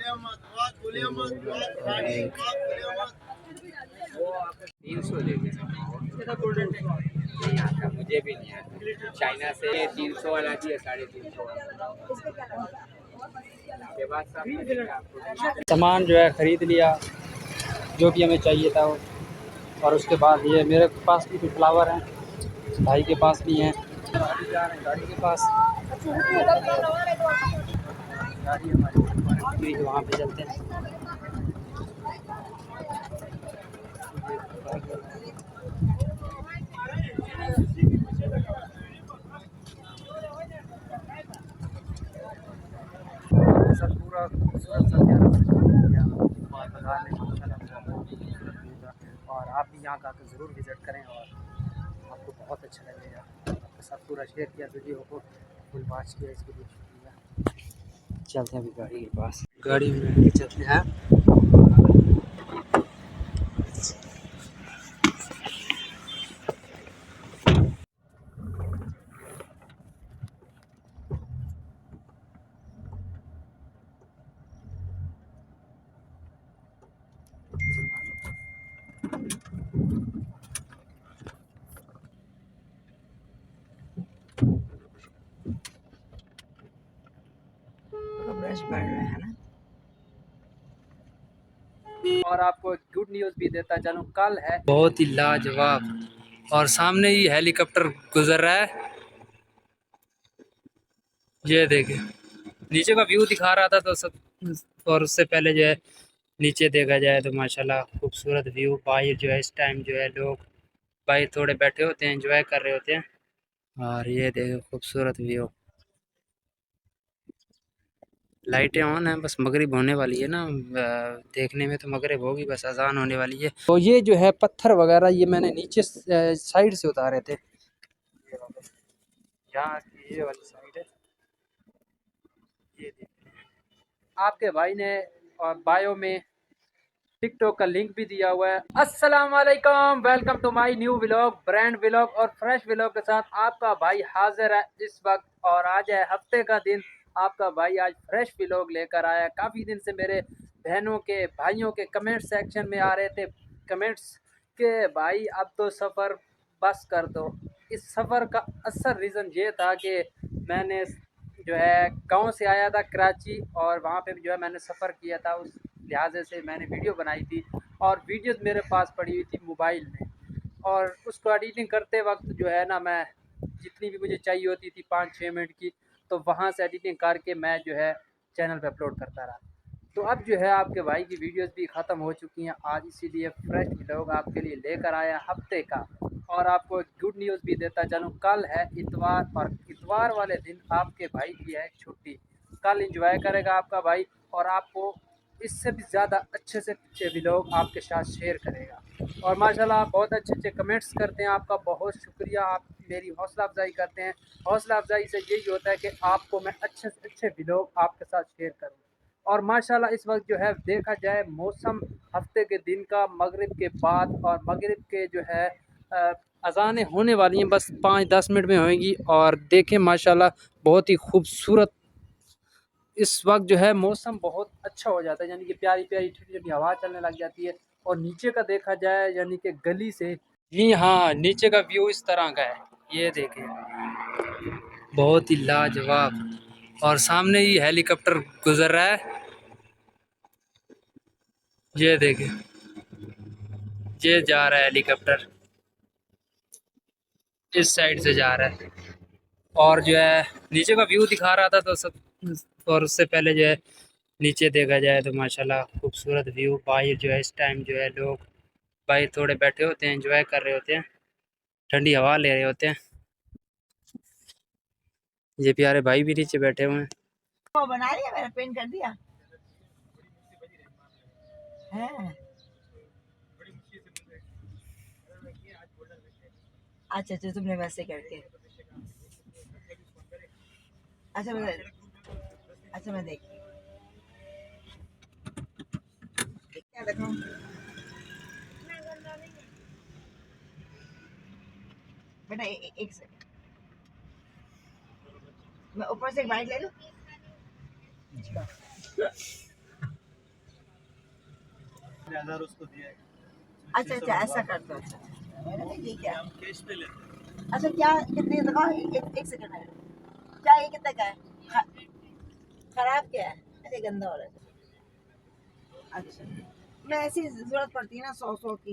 300 ले लेना। नहीं आता, मुझे भी नहीं आता। चाइना से 300 वाला भी है, 350 वाला। के बाद सामान जो है ख़रीद लिया, जो भी हमें चाहिए था वो। और उसके बाद ये मेरे पास भी कुछ फ्लावर हैं, भाई के पास भी हैं। अभी जा रहे हैं गाड़ी के पास, गाड़ी हमारी वहाँ पे चलते हैं। सब पूरा खूबसूरत सा प्यारा बाज़ार में माशाल्लाह बहुत ही खूबसूरत होगा। और आप भी यहाँ का तो ज़रूर विज़िट करें और आपको बहुत अच्छा लगेगा। आपके साथ पूरा शेयर किया वीडियो को, फुल वॉच किया, इसके लिए शुक्रिया। चलते हैं अभी गाड़ी के पास, गाड़ी में लेके चलते हैं। ब्रश बढ़ रहा है ना। और आपको गुड न्यूज़ भी देता चलूँ, कल है बहुत ही लाजवाब। और सामने ही हेलीकॉप्टर गुजर रहा है, ये देखिए। नीचे का व्यू दिखा रहा था तो सब, और उससे पहले जो है नीचे देखा जाए तो माशाल्लाह खूबसूरत व्यू। बाहर जो है इस टाइम जो है लोग बाहर थोड़े बैठे होते हैं, एंजॉय कर रहे होते हैं। और ये देखो खूबसूरत व्यू। लाइटें ऑन हैं, बस मगरिब होने वाली है ना। देखने में तो मगरिब होगी, बस अजान होने वाली है। तो ये जो है पत्थर वगैरह ये मैंने नीचे साइड से उतारे थे, ये वाले, यहाँ की ये वाली साइड है। ये देखिए, आपके भाई ने और बायो में टिकटॉक का लिंक भी दिया हुआ है। अस्सलाम वालेकुम, welcome to my new vlog, brand vlog और फ्रेश व्लॉग के साथ आपका भाई हाजिर है इस वक्त। और आज है हफ्ते का दिन, आपका भाई आज फ्रेश व्लॉग लेकर आया। काफ़ी दिन से मेरे बहनों के भाइयों के कमेंट सेक्शन में आ रहे थे कमेंट्स के भाई अब तो सफ़र बस कर दो। इस सफ़र का असल रीज़न ये था कि मैंने जो है गांव से आया था कराची, और वहाँ पे जो है मैंने सफ़र किया था, उस लिहाजे से मैंने वीडियो बनाई थी। और वीडियोस मेरे पास पड़ी हुई थी मोबाइल में, और उसको एडिटिंग करते वक्त जो है ना, मैं जितनी भी मुझे चाहिए होती थी 5-6 मिनट की, तो वहाँ से एडिटिंग करके मैं जो है चैनल पे अपलोड करता रहा। तो अब जो है आपके भाई की वीडियोस भी ख़त्म हो चुकी हैं आज, इसीलिए फ्रेश व्लॉग आपके लिए लेकर आया हफ्ते का। और आपको गुड न्यूज़ भी देता चलूँ, कल है इतवार, और इतवार वाले दिन आपके भाई की है छुट्टी। कल इंजॉय करेगा आपका भाई, और आपको इससे भी ज़्यादा अच्छे से अच्छे व्लॉग आपके साथ शेयर करेगा। और माशाल्लाह आप बहुत अच्छे अच्छे कमेंट्स करते हैं, आपका बहुत शुक्रिया। आप मेरी हौसला अफजाई करते हैं। हौसला अफजाई से यही होता है कि आपको मैं अच्छे से अच्छे व्लॉग आपके साथ शेयर करूँ। और माशाल्लाह इस वक्त जो है देखा जाए मौसम हफ्ते के दिन का मगरिब के बाद, और मगरिब के जो है अज़ानें होने वाली हैं, बस 5-10 मिनट में होएंगी। और देखें माशाल्लाह बहुत ही खूबसूरत इस वक्त जो है मौसम बहुत अच्छा हो जाता है, यानी कि प्यारी प्यारी ठंडी ठंडी हवा चलने लग जाती है। और नीचे का देखा जाए यानी कि गली से, जी हाँ, नीचे का व्यू इस तरह का है, ये देखें बहुत ही लाजवाब। और सामने ही हेलीकॉप्टर गुजर रहा है, ये देखें, ये जा रहा है हेलीकॉप्टर, इस साइड से जा रहा है। और जो है नीचे का व्यू दिखा रहा था तो सब, और उससे पहले जो है नीचे देखा जाए तो माशाल्लाह खूबसूरत व्यू। बाहर जो है इस टाइम जो है लोग बाहर थोड़े बैठे होते हैं, एंजॉय कर रहे होते हैं, ठंडी हवा ले रहे होते हैं। ये प्यारे भाई भी नीचे बैठे हुए हैं। वो बना लिया, मैंने पेंट कर दिया है। अच्छा अच्छा, तुमने वैसे करके, अच्छा मैं, अच्छा मैं देख क्या दिखाऊं। बेटा एक सेकंड, मैं ऊपर से एक बाइट ले लूं। 1000 उसको दिया है। अच्छा अच्छा ऐसा कर दो। अच्छा मैंने ठीक है। हम कैश पे लेते हैं। अच्छा क्या कितने दिखाओ एक सेकंड है। क्या ये कितने का है? खराब क्या है? अरे गंदा हो रहा है। अच्छा मैं ऐसी जरूरत पड़ती है ना 100 की